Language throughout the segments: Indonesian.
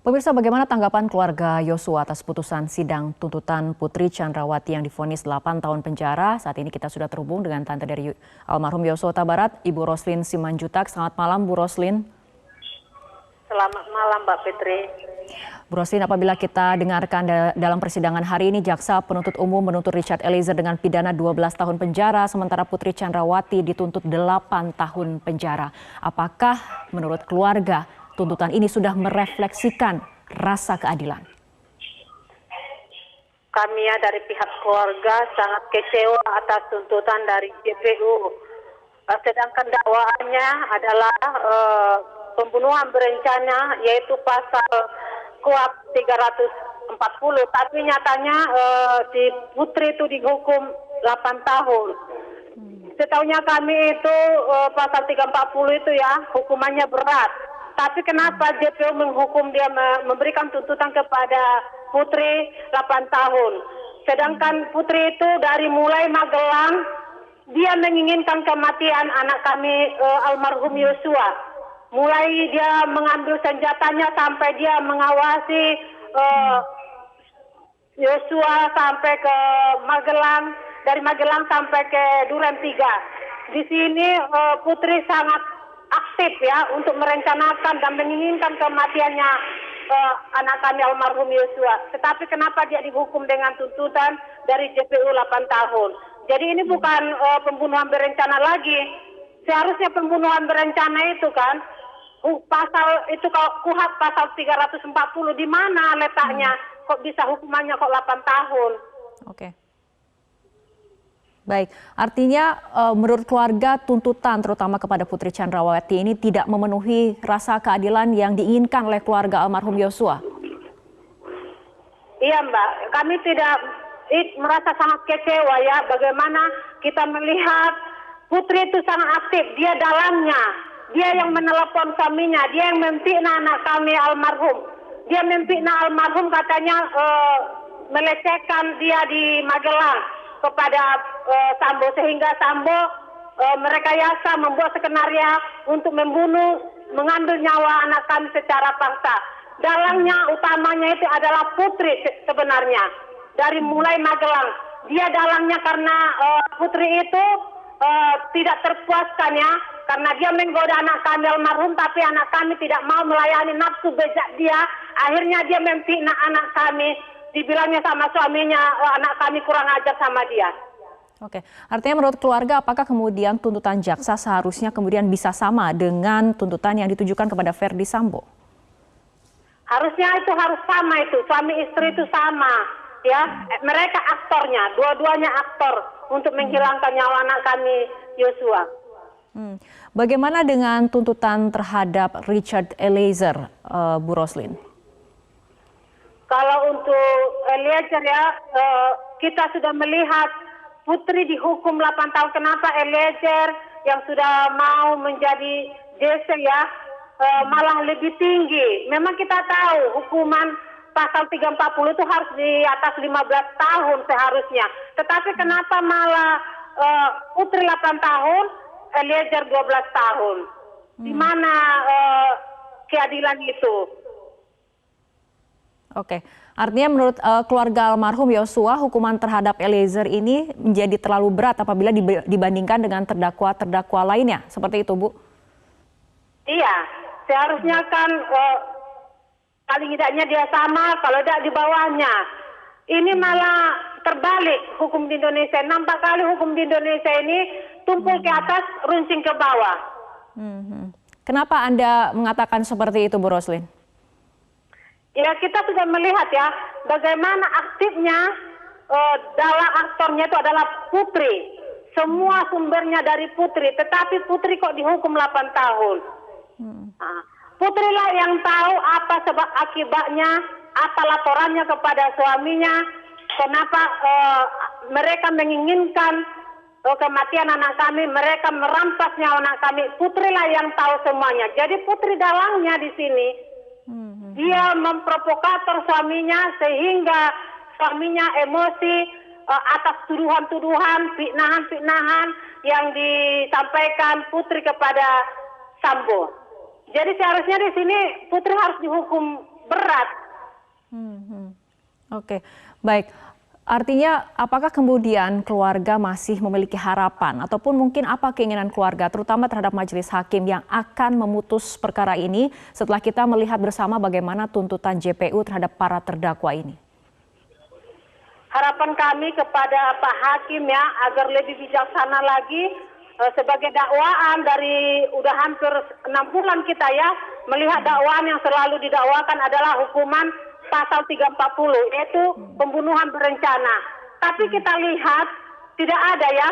Pemirsa, bagaimana tanggapan keluarga Yosua atas putusan sidang tuntutan Putri Chandrawati yang divonis 8 tahun penjara? Saat ini kita sudah terhubung dengan tante dari almarhum Yosua Huta Barat, Ibu Roslin Simanjutak. Selamat malam, Bu Roslin. Selamat malam, Mbak Fitri. Bu Roslin, apabila kita dengarkan dalam persidangan hari ini, jaksa penuntut umum menuntut Richard Eliezer dengan pidana 12 tahun penjara, sementara Putri Chandrawati dituntut 8 tahun penjara. Apakah menurut keluarga tuntutan ini sudah merefleksikan rasa keadilan? Kami dari pihak keluarga sangat kecewa atas tuntutan dari JPU. Sedangkan dakwaannya adalah pembunuhan berencana, yaitu pasal KUHP 340. Tapi nyatanya si Putri itu dihukum 8 tahun. Setahunya kami itu pasal 340 itu ya hukumannya berat. Tapi kenapa JPU menghukum dia, memberikan tuntutan kepada Putri 8 tahun. Sedangkan Putri itu dari mulai Magelang, dia menginginkan kematian anak kami almarhum Yosua. Mulai dia mengambil senjatanya sampai dia mengawasi Yosua sampai ke Magelang, dari Magelang sampai ke Duren 3. Di sini Putri sangat aktif ya untuk merencanakan dan menginginkan kematiannya anak kami almarhum Yosua. Tetapi kenapa dia dihukum dengan tuntutan dari JPU 8 tahun? Jadi ini bukan pembunuhan berencana lagi. Seharusnya pembunuhan berencana itu kan pasal itu, kalau KUHP pasal 340, di mana letaknya? Kok bisa hukumannya kok 8 tahun? Oke. Baik, artinya menurut keluarga tuntutan terutama kepada Putri Chandrawati ini tidak memenuhi rasa keadilan yang diinginkan oleh keluarga almarhum Yosua. Iya Mbak, kami tidak merasa sangat kecewa ya bagaimana kita melihat Putri itu sangat aktif, dia dalangnya, dia yang menelepon suaminya, dia yang memfitnah anak kami almarhum. Dia memfitnah almarhum, katanya melecehkan dia di Magelang kepada Sambo, sehingga Sambo merekayasa membuat skenario untuk membunuh, mengambil nyawa anak kami secara paksa. Dalangnya utamanya itu adalah Putri sebenarnya, dari mulai Magelang. Dia dalangnya karena Putri itu tidak terpuaskan ya, karena dia menggoda anak kami almarhum, tapi anak kami tidak mau melayani nafsu bejat dia. Akhirnya dia memfitnah anak kami. Dibilangnya sama suaminya, anak kami kurang ajar sama dia. Oke, artinya menurut keluarga apakah kemudian tuntutan jaksa seharusnya kemudian bisa sama dengan tuntutan yang ditujukan kepada Verdi Sambo? Harusnya itu harus sama itu, suami istri itu sama. Ya, mereka aktornya, dua-duanya aktor untuk menghilangkan nyawa anak kami Yosua. Bagaimana dengan tuntutan terhadap Richard Eliezer, Bu Roslin? Kalau untuk Eliezer ya, kita sudah melihat Putri dihukum 8 tahun. Kenapa Eliezer yang sudah mau menjadi JC ya, malah lebih tinggi? Memang kita tahu hukuman pasal 340 itu harus di atas 15 tahun seharusnya. Tetapi kenapa malah Putri 8 tahun, Eliezer 12 tahun? Di mana keadilan itu? Oke, artinya menurut keluarga almarhum Yosua, hukuman terhadap Eliezer ini menjadi terlalu berat apabila dibandingkan dengan terdakwa-terdakwa lainnya, seperti itu, Bu? Iya, seharusnya kan paling tidaknya dia sama, kalau tidak di bawahnya. Ini malah terbalik hukum di Indonesia. Nampak kali hukum di Indonesia ini tumpul ke atas, runcing ke bawah. Kenapa Anda mengatakan seperti itu, Bu Roslin? Ya, kita sudah melihat ya bagaimana aktifnya dalam aktornya itu adalah Putri. Semua sumbernya dari Putri, tetapi Putri kok dihukum 8 tahun. Putri lah yang tahu apa sebab akibatnya, apa laporannya kepada suaminya, kenapa mereka menginginkan kematian anak kami, mereka merampas nyawa anak kami. Putri lah yang tahu semuanya. Jadi Putri dalangnya di sini. Dia memprovokator suaminya sehingga suaminya emosi atas tuduhan-tuduhan, fitnahan-fitnahan yang disampaikan Putri kepada Sambo. Jadi seharusnya di sini Putri harus dihukum berat. Oke, baik. Artinya apakah kemudian keluarga masih memiliki harapan ataupun mungkin apa keinginan keluarga terutama terhadap majelis hakim yang akan memutus perkara ini setelah kita melihat bersama bagaimana tuntutan JPU terhadap para terdakwa ini? Harapan kami kepada Pak Hakim ya agar lebih bijaksana lagi sebagai dakwaan dari udah hampir 6 bulan kita ya melihat dakwaan yang selalu didakwakan adalah hukuman pasal 340 yaitu pembunuhan berencana. Tapi kita lihat tidak ada ya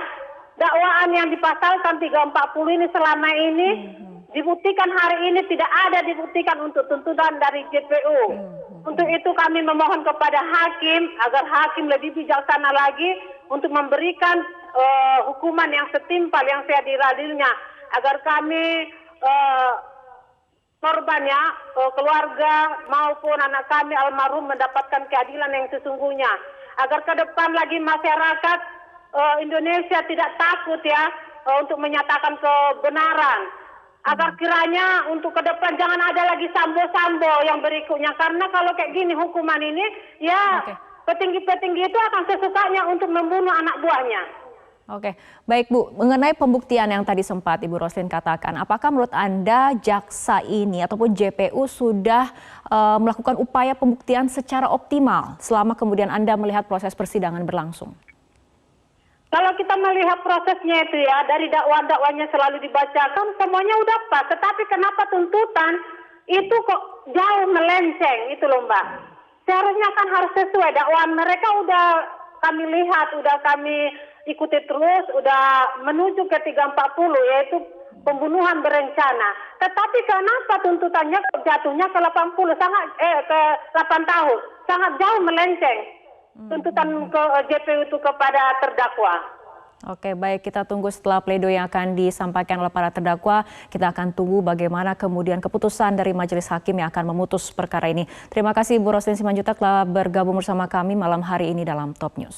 dakwaan yang dipasalkan 340 ini selama ini dibuktikan hari ini tidak ada dibuktikan untuk tuntutan dari JPU. Untuk itu kami memohon kepada hakim agar hakim lebih bijaksana lagi untuk memberikan hukuman yang setimpal yang seadil-adilnya agar kami korbannya, keluarga maupun anak kami almarhum mendapatkan keadilan yang sesungguhnya. Agar ke depan lagi masyarakat Indonesia tidak takut ya untuk menyatakan kebenaran. Agar kiranya untuk ke depan jangan ada lagi sambo-sambo yang berikutnya. Karena kalau kayak gini hukuman ini ya petinggi-petinggi itu akan sesukanya untuk membunuh anak buahnya. Oke, baik Bu. Mengenai pembuktian yang tadi sempat Ibu Roslin katakan, apakah menurut Anda jaksa ini ataupun JPU sudah melakukan upaya pembuktian secara optimal selama kemudian Anda melihat proses persidangan berlangsung? Kalau kita melihat prosesnya itu ya, dari dakwaan-dakwaannya selalu dibacakan, semuanya udah pas. Tetapi kenapa tuntutan itu kok jauh melenceng, itu loh Mbak. Seharusnya kan harus sesuai dakwaan mereka udah kami lihat, udah kami ikuti terus, udah menuju ke 340 yaitu pembunuhan berencana. Tetapi kenapa tuntutannya jatuhnya ke 80 ke 8 tahun? Sangat jauh melenceng tuntutan ke JPU itu kepada terdakwa. Oke, baik, kita tunggu setelah pledoi yang akan disampaikan oleh para terdakwa. Kita akan tunggu bagaimana kemudian keputusan dari majelis hakim yang akan memutus perkara ini. Terima kasih Bu Roslin Simanjuntak telah bergabung bersama kami malam hari ini dalam Top News.